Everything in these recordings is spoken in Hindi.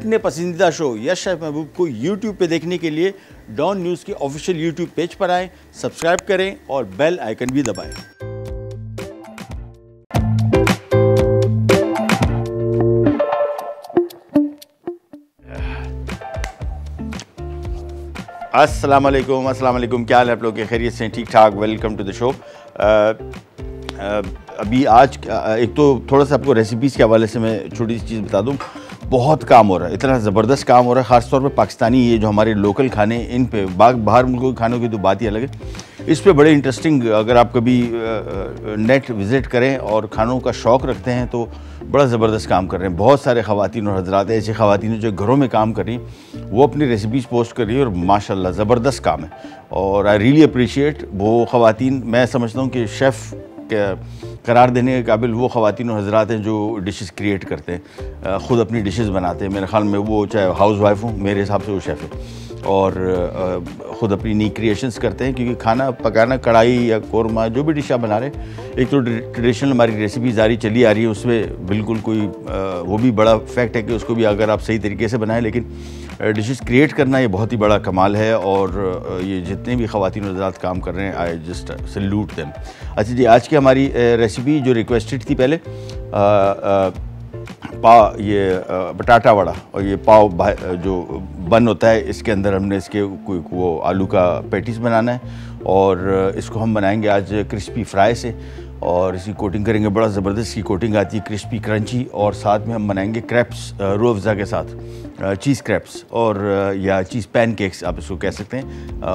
अपने पसंदीदा शो यस शेफ महबूब को YouTube पे देखने के लिए डॉन न्यूज़ के ऑफिशियल YouTube पेज पर आएं, सब्सक्राइब करें और बेल आइकन भी दबाएं। अस्सलाम वालेकुम, क्या हाल है आप लोग के? खैरियत से? ठीक ठाक। Welcome to the show. अभी आज एक तो थोड़ा सा आपको रेसिपीज़ के हवाले से मैं छोटी सी चीज़ बता दूं। बहुत काम हो रहा है, इतना ज़बरदस्त काम हो रहा है, ख़ासतौर पे पाकिस्तानी ये जो हमारे लोकल खाने, इन पे बाहर मुल्कों के खानों की तो बात ही अलग है। इस पे बड़े इंटरेस्टिंग, अगर आप कभी नेट विज़िट करें और खानों का शौक़ रखते हैं तो बड़ा ज़बरदस्त काम कर रहे हैं। बहुत सारे ख़वातीन और हज़रात ऐसी ख़वातीन जो घरों में काम कर रही हैं, वो अपनी रेसिपीज़ पोस्ट कर रही है और माशाल्लाह ज़बरदस्त काम है। और आई रियली अप्रिशिएट वो ख़वातीन। मैं समझता हूँ कि शेफ़ करार देने के काबिल वो ख़वातीन और हज़रात हैं जो डिशेस क्रिएट करते हैं, ख़ुद अपनी डिशेस बनाते हैं। मेरे ख़्याल में वो चाहे हाउस वाइफ हो, मेरे हिसाब से वो शेफ़ है और ख़ुद अपनी नई क्रिएशंस करते हैं। क्योंकि खाना पकाना, कढ़ाई या कोरमा, जो भी डिश आप बना रहे हैं, एक तो ट्रेडिशनल हमारी रेसिपी जारी चली आ रही है, उसमें बिल्कुल कोई वो भी बड़ा फैक्ट है कि उसको भी अगर आप सही तरीके से बनाएं, लेकिन डिशेस क्रिएट करना ये बहुत ही बड़ा कमाल है। और ये जितने भी ख़वातीन और हज़रात काम कर रहे हैं, आई जस्ट सैल्यूट देम। अच्छा जी, आज की हमारी रेसिपी जो रिक्वेस्टेड थी पहले, बटाटा वड़ा और ये पाव जो बन होता है, इसके अंदर हमने इसके वो आलू का पैटीज बनाना है और इसको हम बनाएंगे आज क्रिस्पी फ्राई से और इसकी कोटिंग करेंगे। बड़ा ज़बरदस्त की कोटिंग आती है, क्रिस्पी क्रंची। और साथ में हम बनाएंगे क्रैप्स रूह अफ़ज़ा के साथ, चीज़ क्रैप्स और या चीज़ पैनकेक्स आप इसको कह सकते हैं।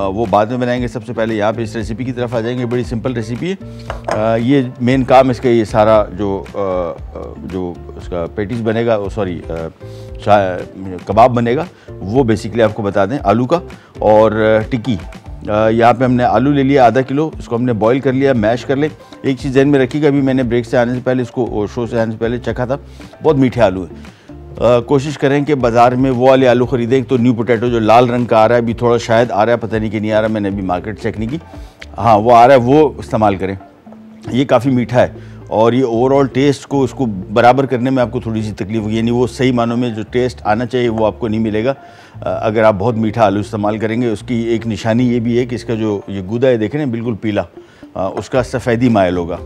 वो बाद में बनाएंगे। सबसे पहले यहाँ पे इस रेसिपी की तरफ आ जाएंगे। बड़ी सिंपल रेसिपी है। ये मेन काम इसका, ये सारा जो उसका पेटीज बनेगा, सॉरी कबाब बनेगा, वो बेसिकली आपको बता दें आलू का। और टिक्की, यहाँ पे हमने आलू ले लिया आधा किलो, इसको हमने बॉईल कर लिया, मैश कर ले। एक चीज़ ध्यान में रखिएगा, अभी मैंने ब्रेक से आने से पहले इसको, शो से आने से पहले चखा था, बहुत मीठे आलू है। कोशिश करें कि बाज़ार में वो वाले आलू ख़रीदें। तो न्यू पोटैटो जो लाल रंग का आ रहा है, अभी थोड़ा शायद आ रहा है, पता नहीं कि नहीं आ रहा, मैंने अभी मार्केट चेक नहीं की। हाँ, वो आ रहा है, वो इस्तेमाल करें। ये काफ़ी मीठा है और ये ओवरऑल टेस्ट को उसको बराबर करने में आपको थोड़ी सी तकलीफ होगी, यानी वो सही मानों में जो टेस्ट आना चाहिए वो आपको नहीं मिलेगा अगर आप बहुत मीठा आलू इस्तेमाल करेंगे। उसकी एक निशानी ये भी है कि इसका जो ये गूदा है, देखें ना, बिल्कुल पीला, उसका सफ़ेदी मायल होगा।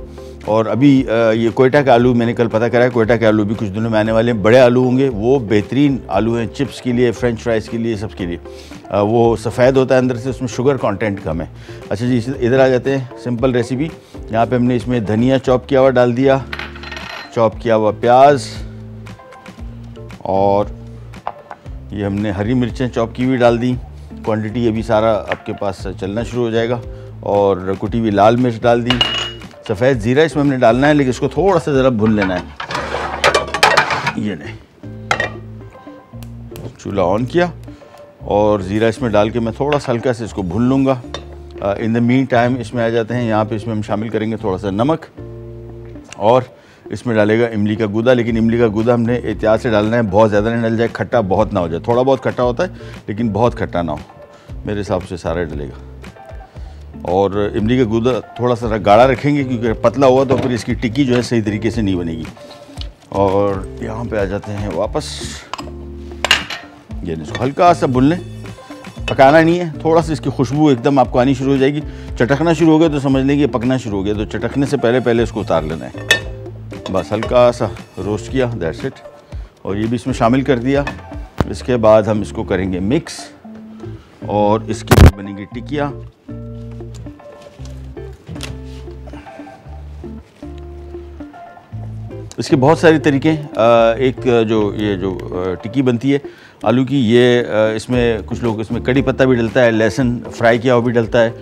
और अभी ये कोयटा के आलू मैंने कल पता करा है, कोयटा के आलू भी कुछ दिनों में आने वाले हैं। बड़े आलू होंगे, वो बेहतरीन आलू हैं चिप्स के लिए, फ्रेंच फ्राइज़ के लिए, सबके लिए। वो सफ़ेद होता है अंदर से, उसमें शुगर कंटेंट कम है। अच्छा जी, इधर आ जाते हैं। सिंपल रेसिपी, यहाँ पे हमने इसमें धनिया चॉप किया हुआ डाल दिया, चॉप किया हुआ प्याज, और ये हमने हरी मिर्चें चॉप की हुई डाल दी। क्वांटिटी अभी सारा आपके पास चलना शुरू हो जाएगा। और कुटी हुई लाल मिर्च डाल दी। सफ़ेद ज़ीरा इसमें हमने डालना है, लेकिन इसको थोड़ा सा ज़रा भून लेना है। ये नहीं, चूल्हा ऑन किया और ज़ीरा इसमें डाल के मैं थोड़ा सा हल्का से इसको भून लूँगा। इन द मीन टाइम इसमें आ जाते हैं, यहाँ पे इसमें हम शामिल करेंगे थोड़ा सा नमक और इसमें डालेगा इमली का गूदा। लेकिन इमली का गूदा हमने एहतियात से डालना है, बहुत ज़्यादा नहीं डल जाए, खट्टा बहुत ना हो जाए। थोड़ा बहुत खट्टा होता है लेकिन बहुत खट्टा ना हो, मेरे हिसाब से सारा डलेगा। और इमली का गूदा थोड़ा सा गाढ़ा रखेंगे, क्योंकि पतला हुआ तो फिर इसकी टिक्की जो है सही तरीके से नहीं बनेगी। और यहाँ पे आ जाते हैं वापस, ये इसको हल्का सा भून लें, पकाना नहीं है। थोड़ा सा इसकी खुशबू एकदम आपको आनी शुरू हो जाएगी, चटकना शुरू हो गया तो समझ लें कि पकना शुरू हो गया। तो चटकने से पहले इसको उतार लेना है, बस हल्का सा रोस्ट किया, दैट्स इट। और ये भी इसमें शामिल कर दिया। इसके बाद हम इसको करेंगे मिक्स और इसकी बनेगी टिक्कियाँ। इसके बहुत सारे तरीके हैं। एक ये जो टिक्की बनती है आलू की, ये इसमें कुछ लोग इसमें कड़ी पत्ता भी डलता है, लहसुन फ्राई किया हुआ भी डलता है,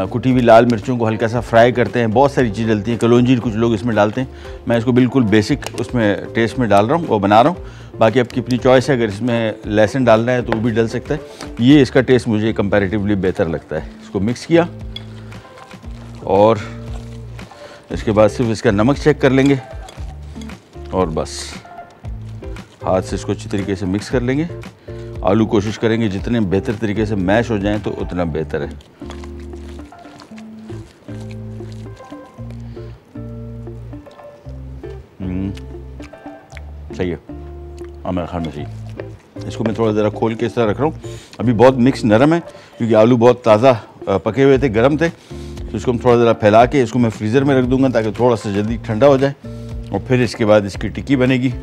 कुटी हुई लाल मिर्चों को हल्का सा फ्राई करते हैं, बहुत सारी चीज़ डलती हैं, कलौंजी कुछ लोग इसमें डालते हैं। मैं इसको बिल्कुल बेसिक उसमें टेस्ट में डाल रहा हूँ और बना रहा हूँ। बाकी आपकी अपनी चॉइस है, अगर इसमें लहसुन डालना है तो वो भी डल सकता है। ये इसका टेस्ट मुझे कंपैरेटिवली बेहतर लगता है। इसको मिक्स किया और इसके बाद सिर्फ इसका नमक चेक कर लेंगे और बस हाथ से इसको अच्छी तरीके से मिक्स कर लेंगे। आलू कोशिश करेंगे जितने बेहतर तरीके से मैश हो जाएं तो उतना बेहतर है। सही है। मेरे ख्याल में सही। इसको मैं थोड़ा ज़रा खोल के इस तरह रख रहा हूँ। अभी बहुत मिक्स नरम है क्योंकि आलू बहुत ताज़ा पके हुए थे, गर्म थे, तो इसको हम थोड़ा ज़रा फैला के इसको मैं फ्रीज़र में रख दूँगा ताकि थोड़ा सा जल्दी ठंडा हो जाए, और फिर इसके बाद इसकी टिक्की बनेगी।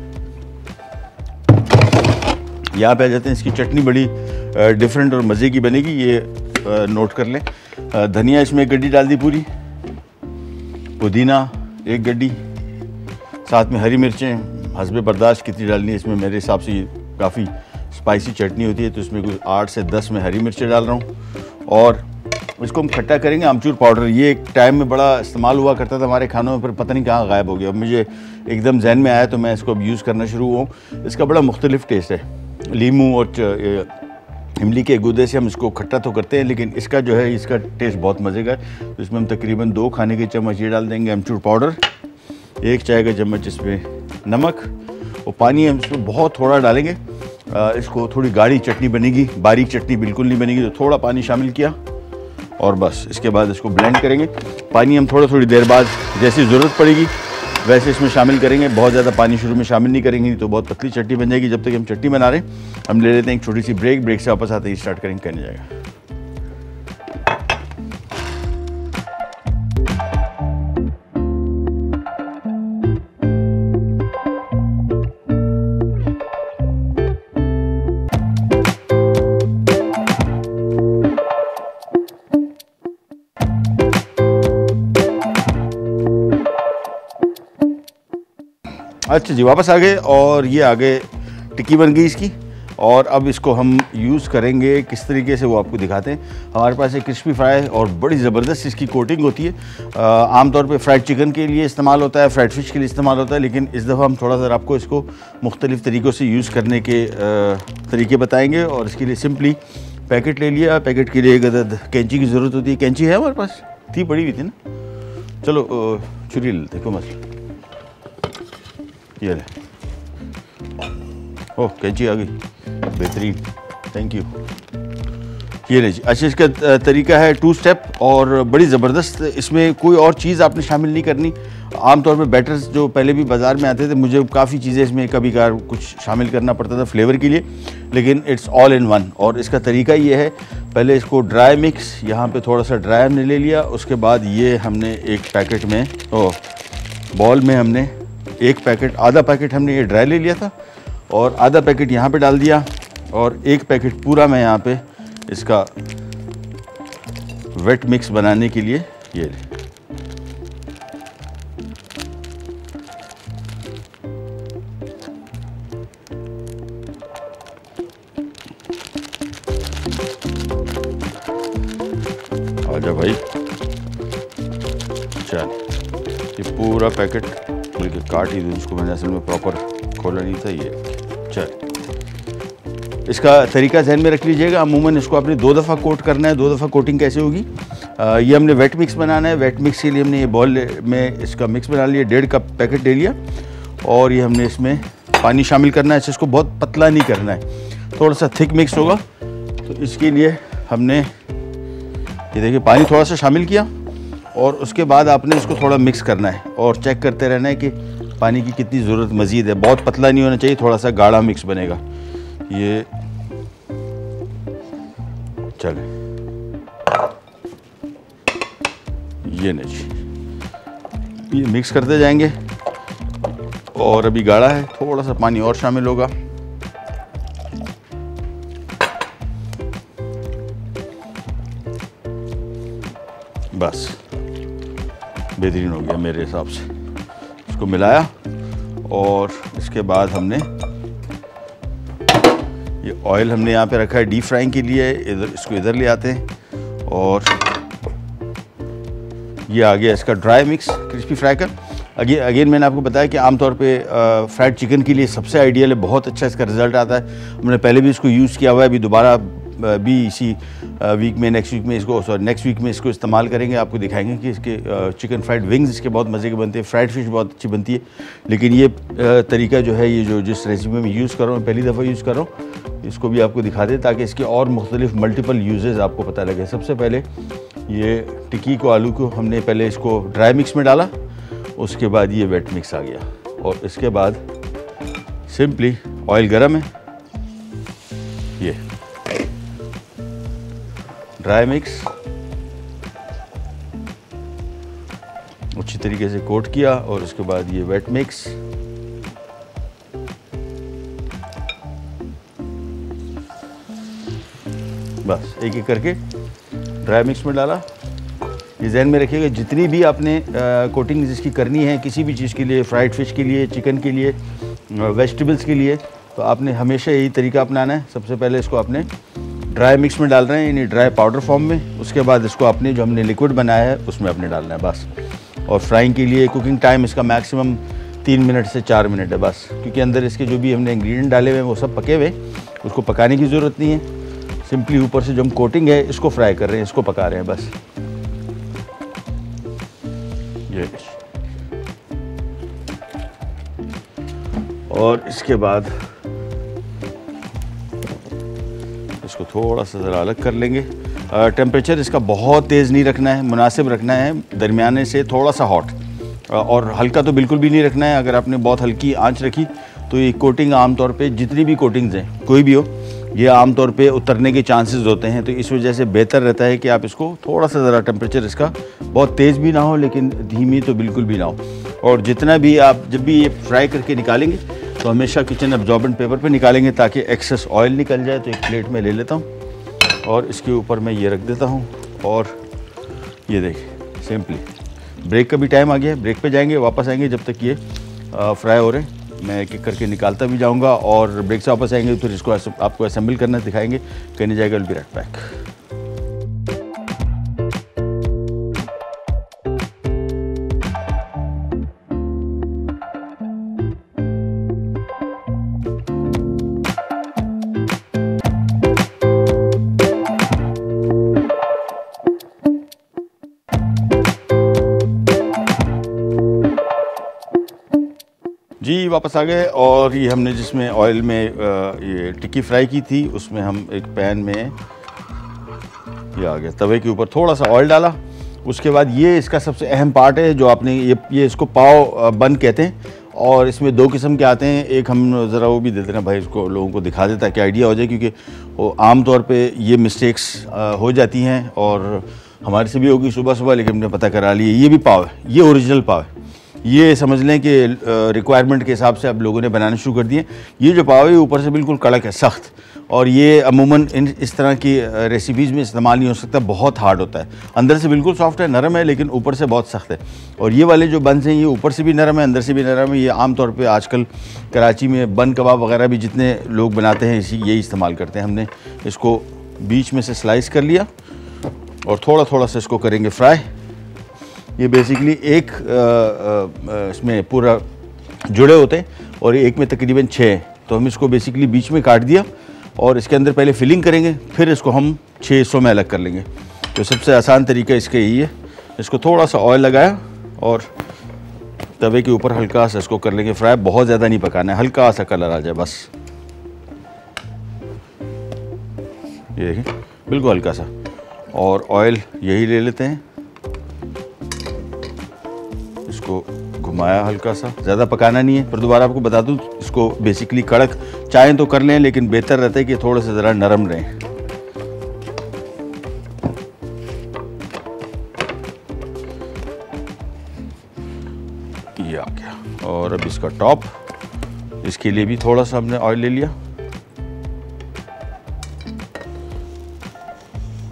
यहाँ पे आ जाते हैं, इसकी चटनी बड़ी डिफरेंट और मज़े की बनेगी, ये नोट कर लें। धनिया इसमें 1 गड्डी डाल दी पूरी, पुदीना 1 गड्डी, साथ में हरी मिर्चें हस्बे बर्दाश्त कितनी डालनी है। इसमें मेरे हिसाब से काफ़ी स्पाइसी चटनी होती है तो इसमें कुछ 8 से 10 में हरी मिर्चें डाल रहा हूँ। और इसको हम खट्टा करेंगे आमचूर पाउडर। ये एक टाइम में बड़ा इस्तेमाल हुआ करता था हमारे खानों में, पर पता नहीं कहाँ गायब हो गया। अब मुझे एकदम जहन में आया तो मैं इसको अब यूज़ करना शुरू हुआ हूँ। इसका बड़ा मुख्तलिफ टेस्ट है। लीमू और इमली के गूदे से हम इसको खट्टा तो करते हैं, लेकिन इसका जो है इसका टेस्ट बहुत मज़े का है। तो इसमें हम तकरीबन 2 खाने के चम्मच ये डाल देंगे आमचूर पाउडर, 1 चाय का चम्मच इसमें नमक, और पानी हम इसमें बहुत थोड़ा डालेंगे। इसको थोड़ी गाढ़ी चटनी बनेगी, बारीक चटनी बिल्कुल नहीं बनेगी, तो थोड़ा पानी शामिल किया और बस इसके बाद इसको ब्लेंड करेंगे। पानी हम थोड़ी देर बाद जैसी ज़रूरत पड़ेगी वैसे इसमें शामिल करेंगे। बहुत ज़्यादा पानी शुरू में शामिल नहीं करेंगे, तो बहुत पतली चटनी बन जाएगी। जब तक हम चटनी बना रहे हैं हम ले लेते हैं एक छोटी सी ब्रेक से वापस आते ही स्टार्ट करेंगे, करने जाएगा। अच्छा जी, वापस आ गए और ये आगे टिक्की बन गई इसकी। और अब इसको हम यूज़ करेंगे किस तरीके से वो आपको दिखाते हैं। हमारे पास एक क्रिस्पी फ्राई और बड़ी ज़बरदस्त इसकी कोटिंग होती है। आमतौर पे फ्राइड चिकन के लिए इस्तेमाल होता है, फ्राइड फ़िश के लिए इस्तेमाल होता है, लेकिन इस दफ़ा हम थोड़ा सा आपको इसको मुख्तलिफ़ तरीक़ों से यूज़ करने के तरीके बताएँगे। और इसके लिए सिंपली पैकेट ले लिया। पैकेट के लिए एक अदद कैंची की ज़रूरत होती है। कैंची है हमारे पास, थी पड़ी हुई थी ना, चलो छुरी ले लेते, कोई मसला। ये ले, ओह कैंची आ गई, बेहतरीन, थैंक यू। ये ले जी। अच्छा, इसका तरीका है 2 स्टेप और बड़ी ज़बरदस्त। इसमें कोई और चीज़ आपने शामिल नहीं करनी। आमतौर पे बैटर्स जो पहले भी बाज़ार में आते थे, मुझे काफ़ी चीज़ें इसमें कभी कभार कुछ शामिल करना पड़ता था फ्लेवर के लिए, लेकिन इट्स ऑल इन वन। और इसका तरीका ये है, पहले इसको ड्राई मिक्स, यहाँ पे थोड़ा सा ड्राई हमने ले लिया। उसके बाद ये हमने एक पैकेट में बॉल में हमने एक पैकेट, आधा पैकेट हमने ये ड्राई ले लिया था और आधा पैकेट यहाँ पे डाल दिया, और एक पैकेट पूरा मैं यहाँ पे इसका वेट मिक्स बनाने के लिए ये आजा भाई, चल ये पूरा पैकेट बल्कि काट ही दूँ, इसको मैंने असल में प्रॉपर खोला नहीं था। ये चल, इसका तरीका ध्यान में रख लीजिएगा। अमूमन इसको आपने 2 दफ़ा कोट करना है। 2 दफ़ा कोटिंग कैसे होगी, ये हमने वेट मिक्स बनाना है। वेट मिक्स के लिए हमने ये बॉल में इसका मिक्स बना लिया, 1.5 कप पैकेट ले लिया, और ये हमने इसमें पानी शामिल करना है। इसको बहुत पतला नहीं करना है, थोड़ा सा थिक मिक्स होगा। तो इसके लिए हमने ये देखिए पानी थोड़ा सा शामिल किया, और उसके बाद आपने इसको थोड़ा मिक्स करना है और चेक करते रहना है कि पानी की कितनी ज़रूरत मज़ीद है। बहुत पतला नहीं होना चाहिए, थोड़ा सा गाढ़ा मिक्स बनेगा। ये चले, ये नहीं, ये मिक्स करते जाएंगे। और अभी गाढ़ा है, थोड़ा सा पानी और शामिल होगा। बस बेहतरीन हो गया मेरे हिसाब से। इसको मिलाया और इसके बाद हमने ये ऑयल हमने यहाँ पे रखा है डीप फ्राइंग के लिए। इधर इसको इधर ले आते हैं, और ये आ गया इसका ड्राई मिक्स क्रिस्पी फ्राई का। अगेन मैंने आपको बताया कि आमतौर पे फ्राइड चिकन के लिए सबसे आइडियल है, बहुत अच्छा इसका रिज़ल्ट आता है। हमने पहले भी इसको यूज़ किया हुआ है, अभी दोबारा भी इसी वीक में, नेक्स्ट वीक में इसको इस्तेमाल करेंगे। आपको दिखाएंगे कि इसके चिकन फ्राइड विंग्स इसके बहुत मज़े के बनते हैं, फ्राइड फिश बहुत अच्छी बनती है। लेकिन ये तरीका जो है, ये जो जिस रेसिपी में यूज़ कर रहा हूँ, पहली दफ़ा यूज़ कर रहा हूँ, इसको भी आपको दिखा दें ताकि इसके और मुख्तलिफ मल्टीपल यूजेस आपको पता लगे। सबसे पहले ये टिक्की को, आलू को हमने पहले इसको ड्राई मिक्स में डाला, उसके बाद ये वेट मिक्स आ गया, और इसके बाद सिंपली ऑयल गरम है, ये ड्राई मिक्स अच्छी तरीके से कोट किया और उसके बाद ये वेट मिक्स, बस एक एक करके ड्राई मिक्स में डाला। ये ध्यान में रखिएगा जितनी भी आपने कोटिंग जिसकी करनी है किसी भी चीज़ के लिए, फ्राइड फिश के लिए, चिकन के लिए, वेजिटेबल्स के लिए, तो आपने हमेशा यही तरीका अपनाना है। सबसे पहले इसको आपने ड्राई मिक्स में डाल रहे हैं, यानी ड्राई पाउडर फॉर्म में। उसके बाद इसको आपने जो हमने लिक्विड बनाया है उसमें आपने डालना है बस। और फ्राइंग के लिए कुकिंग टाइम इसका मैक्सिमम 3 मिनट से 4 मिनट है बस, क्योंकि अंदर इसके जो भी हमने इंग्रेडिएंट डाले हुए हैं वो सब पके हुए, उसको पकाने की ज़रूरत नहीं है। सिंपली ऊपर से जो हम कोटिंग है इसको फ्राई कर रहे हैं, इसको पका रहे हैं बस। ये और इसके बाद इसको थोड़ा सा ज़रा अलग कर लेंगे। टेम्परेचर इसका बहुत तेज़ नहीं रखना है, मुनासिब रखना है, दरमियाने से थोड़ा सा हॉट, और हल्का तो बिल्कुल भी नहीं रखना है। अगर आपने बहुत हल्की आंच रखी तो ये कोटिंग आमतौर पे, जितनी भी कोटिंग्स हैं कोई भी हो, ये आमतौर पे उतरने के चांसेस होते हैं। तो इस वजह से बेहतर रहता है कि आप इसको थोड़ा सा ज़रा टेम्परेचर इसका बहुत तेज़ भी ना हो लेकिन धीमी तो बिल्कुल भी ना हो। और जितना भी आप जब भी ये फ्राई करके निकालेंगे तो हमेशा किचन एब्जॉर्बेंट पेपर पे निकालेंगे ताकि एक्सेस ऑयल निकल जाए। तो एक प्लेट में ले लेता हूँ और इसके ऊपर मैं ये रख देता हूँ और ये देखिए सिंपली ब्रेक का भी टाइम आ गया है, ब्रेक पे जाएंगे, वापस आएंगे जब तक ये फ्राई हो रहे हैं। मैं एक एक करके निकालता भी जाऊंगा और ब्रेक से वापस आएंगे फिर इसको आपको असेंबल करना दिखाएंगे, कहने जाएगा विल बी राइट बैक। जी वापस आ गए और ये हमने जिसमें ऑयल में ये टिक्की फ्राई की थी उसमें हम एक पैन में ये आ गया, तवे के ऊपर थोड़ा सा ऑयल डाला। उसके बाद ये इसका सबसे अहम पार्ट है जो आपने ये इसको पाव बन कहते हैं और इसमें 2 किस्म के आते हैं। एक हम ज़रा वो भी देते हैं भाई, इसको लोगों को दिखा देता है कि आइडिया हो जाए, क्योंकि वो आम तौर पे ये मिस्टेक्स हो जाती हैं और हमारे से भी होगी सुबह सुबह, लेकिन हमने पता करा लिया। ये भी पाव है, ये ओरिजिनल पाव है। ये समझ लें कि रिक्वायरमेंट के हिसाब से अब लोगों ने बनाने शुरू कर दिए। ये जो पाव है ऊपर से बिल्कुल कड़क है, सख्त, और ये अमूमन इस तरह की रेसिपीज़ में इस्तेमाल नहीं हो सकता, बहुत हार्ड होता है। अंदर से बिल्कुल सॉफ्ट है, नरम है, लेकिन ऊपर से बहुत सख्त है। और ये वाले जो बन्स हैं ये ऊपर से भी नरम है, अंदर से भी नरम है। ये आमतौर पे आजकल कराची में बन कबाब वगैरह भी जितने लोग बनाते हैं यही इस्तेमाल करते हैं। हमने इसको बीच में से स्लाइस कर लिया और थोड़ा थोड़ा सा इसको करेंगे फ्राई। ये बेसिकली एक इसमें पूरा जुड़े होते हैं और एक में तकरीबन 6 हैं, तो हम इसको बेसिकली बीच में काट दिया और इसके अंदर पहले फिलिंग करेंगे, फिर इसको हम 6 हिस्सों में अलग कर लेंगे। तो सबसे आसान तरीका इसका यही है। इसको थोड़ा सा ऑयल लगाया और तवे के ऊपर हल्का सा इसको कर लेंगे फ्राई, बहुत ज़्यादा नहीं पकाना है, हल्का सा कलर आ जाए बस। ये देखिए बिल्कुल हल्का सा, और ऑयल यही ले लेते हैं, इसको घुमाया हल्का सा, ज़्यादा पकाना नहीं है। पर दोबारा आपको बता दूं इसको बेसिकली कड़क चाहें तो कर लें, लेकिन बेहतर रहता है कि थोड़े से ज़रा नरम रहें। ये आ गया। और अब इसका टॉप, इसके लिए भी थोड़ा सा हमने ऑयल ले लिया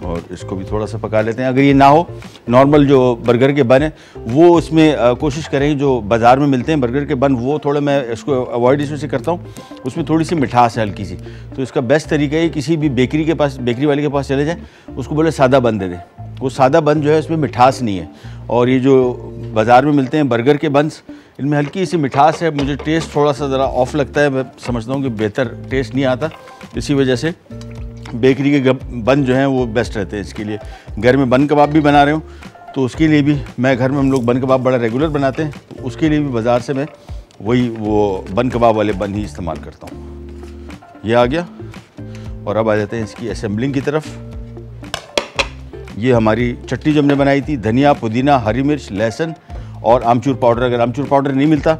और इसको भी थोड़ा सा पका लेते हैं। अगर ये ना हो, नॉर्मल जो बर्गर के बन है वो उसमें कोशिश करें, जो बाज़ार में मिलते हैं बर्गर के बन, वो थोड़ा मैं इसको अवॉइड इसमें से करता हूँ, उसमें थोड़ी सी मिठास है हल्की सी। तो इसका बेस्ट तरीका है किसी भी बेकरी के पास, बेकरी वाले के पास चले जाएँ, उसको बोले सादा बन दे दें। वो सादा बन जो है उसमें मिठास नहीं है, और ये जो बाज़ार में मिलते हैं बर्गर के बन्स, इनमें हल्की सी मिठास है। मुझे टेस्ट थोड़ा सा ज़रा ऑफ लगता है, मैं समझता हूँ कि बेहतर टेस्ट नहीं आता, इसी वजह से बेकरी के बन जो हैं वो बेस्ट रहते हैं। इसके लिए घर में बन कबाब भी बना रहे हूँ तो उसके लिए भी मैं, घर में हम लोग बन कबाब बड़ा रेगुलर बनाते हैं, तो उसके लिए भी बाज़ार से मैं वही वो बन कबाब वाले बन ही इस्तेमाल करता हूँ। ये आ गया और अब आ जाते हैं इसकी असेंबलिंग की तरफ। ये हमारी चटनी जो हमने बनाई थी, धनिया, पुदीना, हरी मिर्च, लहसुन और आमचूर पाउडर। अगर आमचूर पाउडर नहीं मिलता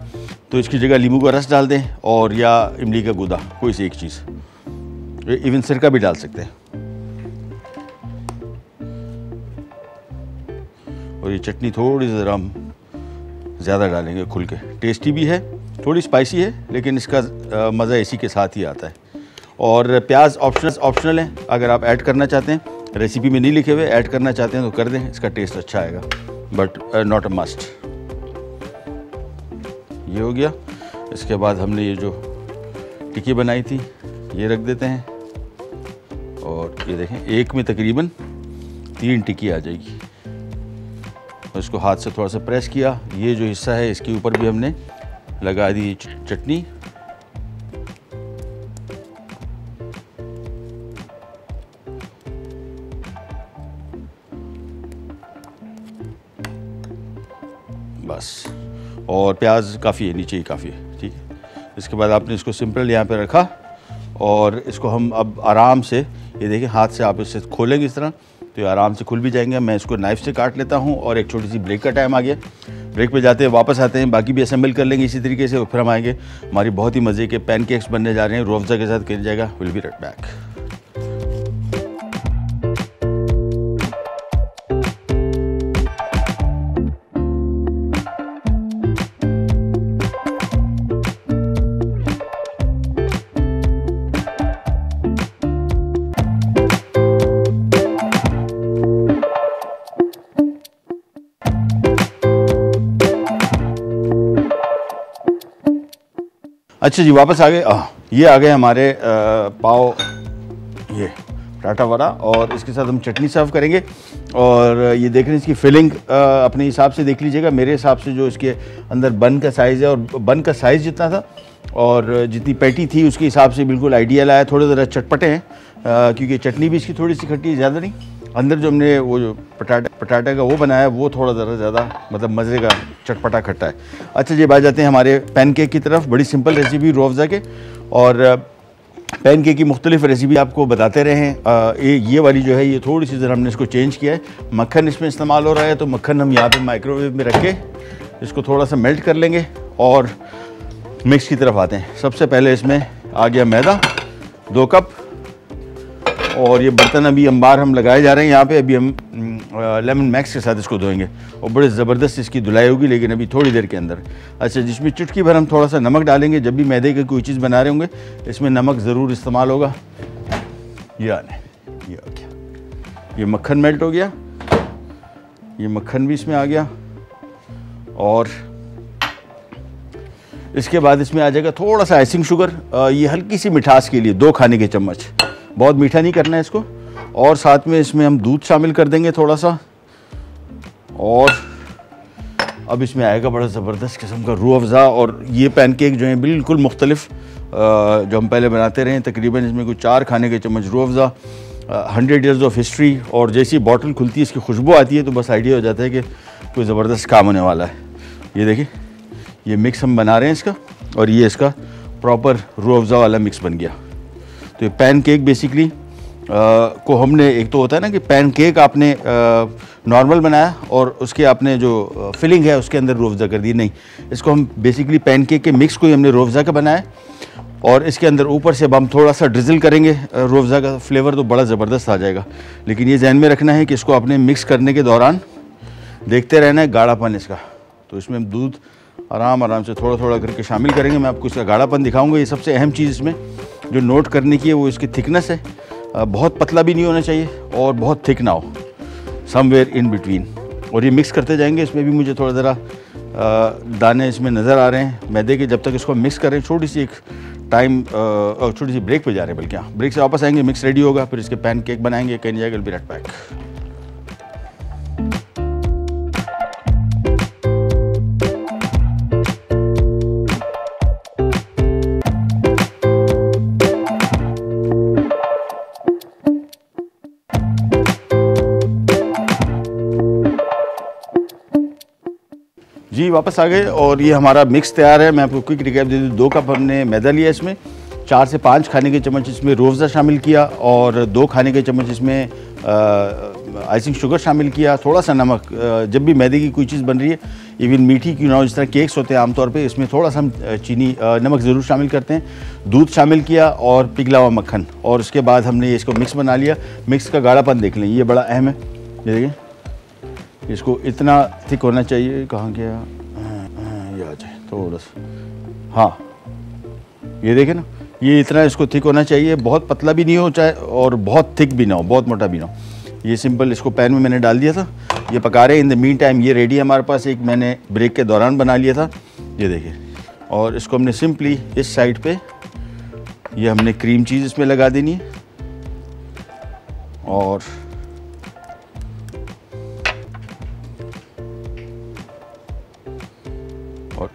तो इसकी जगह नींबू का रस डाल दें और या इमली का गूदा, कोई सी एक चीज़, इवन सिरका भी डाल सकते हैं। और ये चटनी थोड़ी ज़रा हम ज़्यादा डालेंगे खुल के, टेस्टी भी है, थोड़ी स्पाइसी है, लेकिन इसका मज़ा इसी के साथ ही आता है। और प्याज ऑप्शनल है, अगर आप ऐड करना चाहते हैं, रेसिपी में नहीं लिखे हुए, ऐड करना चाहते हैं तो कर दें, इसका टेस्ट अच्छा आएगा, बट नॉट अ मस्ट। ये हो गया। इसके बाद हमने ये जो टिक्की बनाई थी ये रख देते हैं, और ये देखें एक में तकरीबन 3 टिक्की आ जाएगी। और इसको हाथ से थोड़ा सा प्रेस किया, ये जो हिस्सा है इसके ऊपर भी हमने लगा दी चटनी। बस, और प्याज काफ़ी है, नीचे ही काफ़ी है, ठीक है। इसके बाद आपने इसको सिंपल यहाँ पे रखा, और इसको हम अब आराम से, ये देखिए हाथ से आप इसे खोलेंगे इस तरह तो ये आराम से खुल भी जाएंगे। मैं इसको नाइफ़ से काट लेता हूँ, और एक छोटी सी ब्रेक का टाइम आ गया। ब्रेक पे जाते हैं, वापस आते हैं, बाकी भी असेंबल कर लेंगे इसी तरीके से, और फिर हम आएंगे। हमारी बहुत ही मज़े के पैनकेक्स बनने जा रहे हैं, रूह अफ़ज़ा के साथ किया जाएगा। Will be right back. अच्छा जी, वापस आ गए। ये आ गए हमारे पाव, ये पराठा वड़ा, और इसके साथ हम चटनी सर्व करेंगे। और ये देख रहे हैं, इसकी फिलिंग अपने हिसाब से देख लीजिएगा। मेरे हिसाब से जो इसके अंदर बन का साइज़ है, और बन का साइज़ जितना था और जितनी पैटी थी उसके हिसाब से बिल्कुल आइडियल आया। थोड़े ज़रा चटपटे हैं, क्योंकि चटनी भी इसकी थोड़ी सी खट्टी, ज़्यादा नहीं। अंदर जो हमने वो जो पटाटे का वो बनाया है, वो थोड़ा ज़रा ज़्यादा मतलब मज़े का चटपटा खट्टा है। अच्छा जी, बात जाते हैं हमारे पैनकेक की तरफ। बड़ी सिंपल रेसिपी रूह अफ़ज़ा के, और पैनकेक की मुख्तलिफ रेसिपी आपको बताते रहे हैं। ये वाली जो है, ये थोड़ी सी ज़रा हमने इसको चेंज किया है। मक्खन इसमें इस्तेमाल हो रहा है, तो मक्खन हम यहाँ पे माइक्रोवेव में रख के इसको थोड़ा सा मेल्ट कर लेंगे, और मिक्स की तरफ आते हैं। सबसे पहले इसमें आ गया मैदा 2 कप, और ये बर्तन अभी अंबार हम लगाए जा रहे हैं यहाँ पे। अभी हम लेमन मैक्स के साथ इसको धोएंगे, और बड़े ज़बरदस्त इसकी धुलाई होगी, लेकिन अभी थोड़ी देर के अंदर। अच्छा, जिसमें चुटकी भर हम थोड़ा सा नमक डालेंगे। जब भी मैदे की कोई चीज़ बना रहे होंगे, इसमें नमक ज़रूर इस्तेमाल होगा। ये हो गया, ये मक्खन मेल्ट हो गया, ये मक्खन भी इसमें आ गया। और इसके बाद इसमें आ जाएगा थोड़ा सा आइसिंग शुगर, ये हल्की सी मिठास के लिए 2 खाने के चम्मच, बहुत मीठा नहीं करना है इसको। और साथ में इसमें हम दूध शामिल कर देंगे थोड़ा सा। और अब इसमें आएगा बड़ा ज़बरदस्त किस्म का रूह अफ़ज़ा। और ये पैनकेक जो है बिल्कुल मुख्तलिफ जो हम पहले बनाते रहे हैं। तकरीबन इसमें कुछ 4 खाने के चम्मच Rooh Afza, 100 years of history. और जैसी बॉटल खुलती है, इसकी खुशबू आती है, तो बस आइडिया हो जाता है कि कोई ज़बरदस्त काम होने वाला है। ये देखिए, ये मिक्स हम बना रहे हैं इसका, और ये इसका प्रॉपर रूह अफ़ज़ा वाला मिक्स बन गया। तो ये पैनकेक बेसिकली को हमने, एक तो होता है ना कि पैनकेक आपने नॉर्मल बनाया और उसके आपने जो फिलिंग है उसके अंदर रूह अफ़ज़ा कर दी। नहीं, इसको हम बेसिकली पैनकेक के मिक्स को ही हमने रूह अफ़ज़ा का बनाया, और इसके अंदर ऊपर से अब हम थोड़ा सा ड्रिज़ल करेंगे। रूह अफ़ज़ा का फ्लेवर तो बड़ा ज़बरदस्त आ जाएगा, लेकिन ये जहन में रखना है कि इसको आपने मिक्स करने के दौरान देखते रहना है गाढ़ापन इसका। तो इसमें हम दूध आराम से थोड़ा थोड़ा करके शामिल करेंगे। मैं आपको इसका गाढ़ापन दिखाऊंगा। ये सबसे अहम चीज़ इसमें जो नोट करने की है वो इसकी थिकनेस है। बहुत पतला भी नहीं होना चाहिए और बहुत थिक ना हो, समवेयर इन बिटवीन। और ये मिक्स करते जाएंगे। इसमें भी मुझे थोड़ा ज़रा दाने इसमें नज़र आ रहे हैं मैदे के। जब तक इसको मिक्स करें, छोटी सी एक टाइम, छोटी सी ब्रेक पे जा रहे हैं, बल्कि हाँ, ब्रेक से वापस आएंगे, मिक्स रेडी होगा, फिर इसके पैनकेक बनाएंगे। कैन जाएगा बी राइट बैक। जी, वापस आ गए और ये हमारा मिक्स तैयार है। मैं आपको क्विक रिकैप दे दूँ। 2 कप हमने मैदा लिया, इसमें 4 से 5 खाने के चम्मच इसमें रूह अफ़ज़ा शामिल किया, और 2 खाने के चम्मच इसमें आइसिंग शुगर शामिल किया, थोड़ा सा नमक। जब भी मैदे की कोई चीज़ बन रही है, इवन मीठी क्यों ना हो, जिस तरह केक्स होते हैं आमतौर पे, इसमें थोड़ा सा हम चीनी नमक ज़रूर शामिल करते हैं। दूध शामिल किया और पिघला हुआ मक्खन, और उसके बाद हमने इसको मिक्स बना लिया। मिक्स का गाढ़ापन देख लें, ये बड़ा अहम है। ये देखिए, इसको इतना थिक होना चाहिए। कहाँ गया, ये आ जाए थोड़ा सा, हाँ ये देखें ना, ये इतना इसको थिक होना चाहिए। बहुत पतला भी नहीं हो चाहे और बहुत थिक भी ना हो, बहुत मोटा भी ना हो। ये सिंपल इसको पैन में मैंने डाल दिया था, ये पका रहे। इन द मीन टाइम ये रेडी है हमारे पास। एक मैंने ब्रेक के दौरान बना लिया था, ये देखिए। और इसको हमने सिंपली इस साइड पे ये हमने क्रीम चीज़ इसमें लगा देनी है, और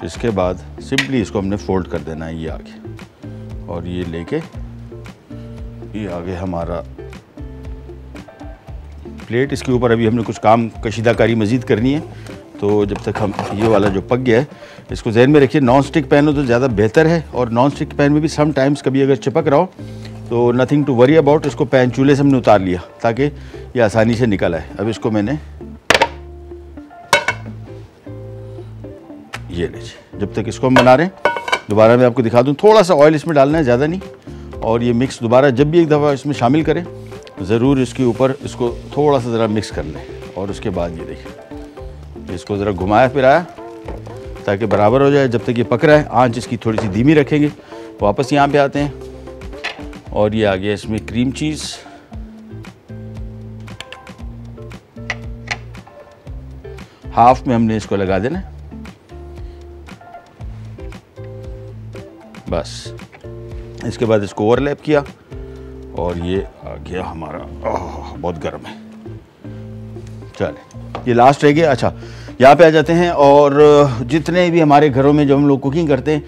इसके बाद सिंपली इसको हमने फोल्ड कर देना है ये आगे, और ये लेके ये आगे हमारा प्लेट। इसके ऊपर अभी हमने कुछ काम कशीदाकारी मज़ीद करनी है, तो जब तक हम ये वाला जो पक गया है इसको जहन में रखिए। नॉन स्टिक पैन हो तो ज़्यादा बेहतर है, और नॉन स्टिक पैन में भी सम टाइम्स कभी अगर चिपक रहा हो तो नथिंग टू वरी अबाउट। इसको पैन चूल्हे से हमने उतार लिया ताकि ये आसानी से निकल आए। अब इसको मैंने ये लीजिए, जब तक इसको हम बना रहे हैं दोबारा मैं आपको दिखा दूं, थोड़ा सा ऑयल इसमें डालना है, ज़्यादा नहीं। और ये मिक्स दोबारा जब भी एक दफ़ा इसमें शामिल करें ज़रूर इसके ऊपर इसको थोड़ा सा ज़रा मिक्स कर लें। और उसके बाद ये देखिए, इसको ज़रा घुमाया फिराया ताकि बराबर हो जाए। जब तक ये पक रहा है आंच इसकी थोड़ी सी धीमी रखेंगे। वापस यहाँ पे आते हैं, और ये आ गया इसमें क्रीम चीज़। हाफ में हमने इसको लगा देना, बस। इसके बाद इसको ओवरलैप किया, और ये आ गया हमारा, बहुत गर्म है। चले, ये लास्ट रह गया। अच्छा, यहाँ पे आ जाते हैं। और जितने भी हमारे घरों में जो हम लोग कुकिंग करते हैं,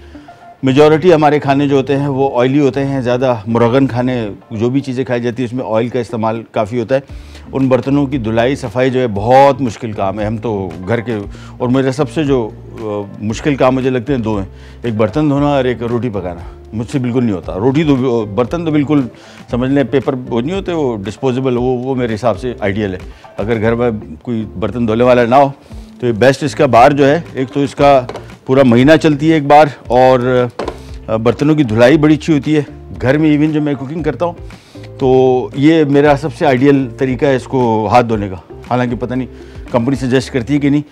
मेजॉरिटी हमारे खाने जो होते हैं वो ऑयली होते हैं। ज़्यादा मुरगन खाने, जो भी चीज़ें खाई जाती है उसमें ऑयल का इस्तेमाल काफ़ी होता है। उन बर्तनों की धुलाई सफाई जो है बहुत मुश्किल काम है। हम तो घर के, और मेरे सबसे जो मुश्किल काम मुझे लगते हैं दो हैं, एक बर्तन धोना और एक रोटी पकाना। मुझसे बिल्कुल नहीं होता। रोटी तो, बर्तन तो बिल्कुल समझ लें पेपर वो नहीं होते, वो डिस्पोजेबल, वो मेरे हिसाब से आइडियल है। अगर घर में कोई बर्तन धोने वाला ना हो तो ये बेस्ट। इसका बार जो है, एक तो इसका पूरा महीना चलती है एक बार, और बर्तनों की धुलाई बड़ी अच्छी होती है। घर में इवन जब मैं कुकिंग करता हूँ तो ये मेरा सबसे आइडियल तरीका है इसको हाथ धोने का। हालांकि पता नहीं कंपनी सजेस्ट करती है कि नहीं,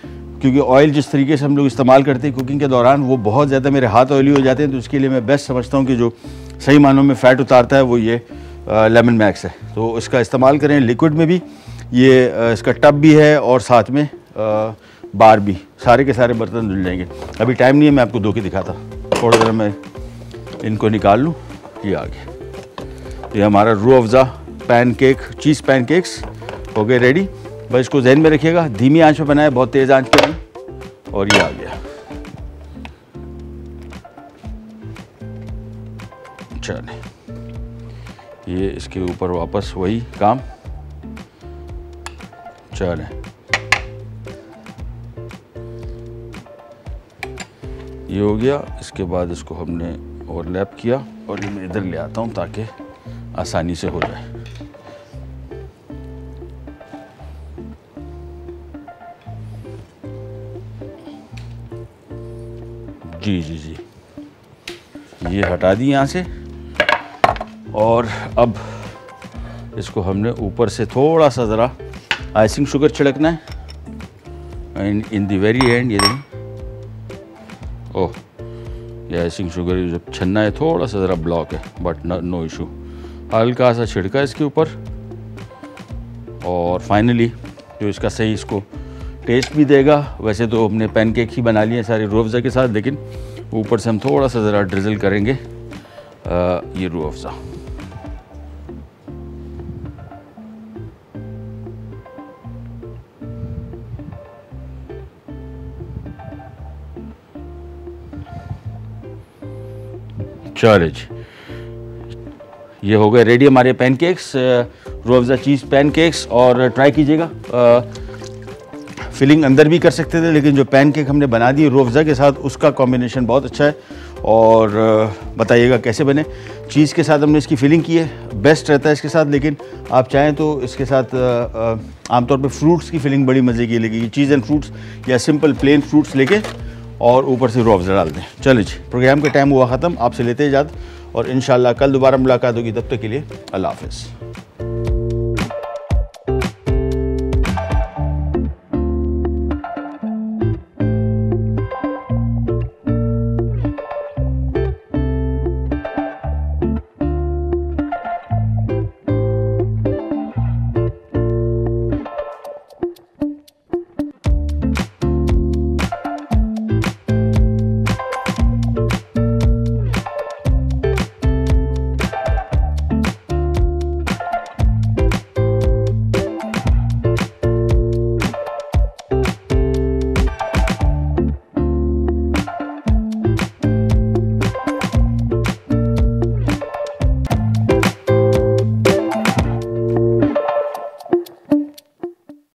क्योंकि ऑयल जिस तरीके से हम लोग इस्तेमाल करते हैं कुकिंग के दौरान वो बहुत ज़्यादा मेरे हाथ ऑयली हो जाते हैं। तो उसके लिए मैं बेस्ट समझता हूँ कि जो सही मानों में फ़ैट उतारता है वो ये लेमन मैक्स है। तो इसका इस्तेमाल करें। लिक्विड में भी ये इसका टब भी है, और साथ में बार भी। सारे के सारे बर्तन धुल जाएंगे। अभी टाइम नहीं है, मैं आपको धो के दिखाता। थोड़ा देर मैं इनको निकाल लूँ। ये आ गया, ये हमारा रूह अफ़ज़ा पैनकेक, चीज़ पैनकेक्स हो गए रेडी। बस इसको ज़हन में रखिएगा, धीमी आंच पे बनाए, बहुत तेज़ आंच पे नहीं। और ये आ गया। चले, ये इसके ऊपर वापस वही काम। चले, ये हो गया। इसके बाद इसको हमने ओवरलैप किया, और ये मैं इधर ले आता हूँ ताकि आसानी से हो जाए। जी जी जी, ये हटा दी यहाँ से। और अब इसको हमने ऊपर से थोड़ा सा ज़रा आइसिंग शुगर छिड़कना है। And in the very and ये देखें, ओह, ये आइसिंग शुगर जब छन्ना है थोड़ा सा ज़रा ब्लॉक है, बट नो इशू। हल्का सा छिड़का इसके ऊपर। और फाइनली जो इसका सही इसको टेस्ट भी देगा। वैसे तो हमने पैनकेक ही बना लिए सारे रूह अफ़ज़ा के साथ, लेकिन ऊपर से हम थोड़ा सा ज़रा ड्रिज़ल करेंगे ये रूह अफ़ज़ा। चलो जी, ये हो गए रेडी हमारे पैनकेक्स, रूह अफ़ज़ा चीज़ पैनकेक्स। और ट्राई कीजिएगा। फिलिंग अंदर भी कर सकते थे, लेकिन जो पैनकेक हमने बना दिए रूह अफ़ज़ा के साथ, उसका कॉम्बिनेशन बहुत अच्छा है। और बताइएगा कैसे बने। चीज़ के साथ हमने इसकी फिलिंग की है, बेस्ट रहता है इसके साथ, लेकिन आप चाहें तो इसके साथ आमतौर पे फ्रूट्स की फिलिंग बड़ी मज़े की लगेगी। चीज़ एंड फ्रूट्स या सिंपल प्लेन फ्रूट्स लेके और ऊपर से रूह अफ़ज़ा डाल दें। चलिए जी, प्रोग्राम का टाइम हुआ ख़त्म, आपसे लेते इजाज़त और इंशाल्लाह कल दोबारा मुलाकात होगी। तब तक के लिए अल्लाह हाफ़िज़।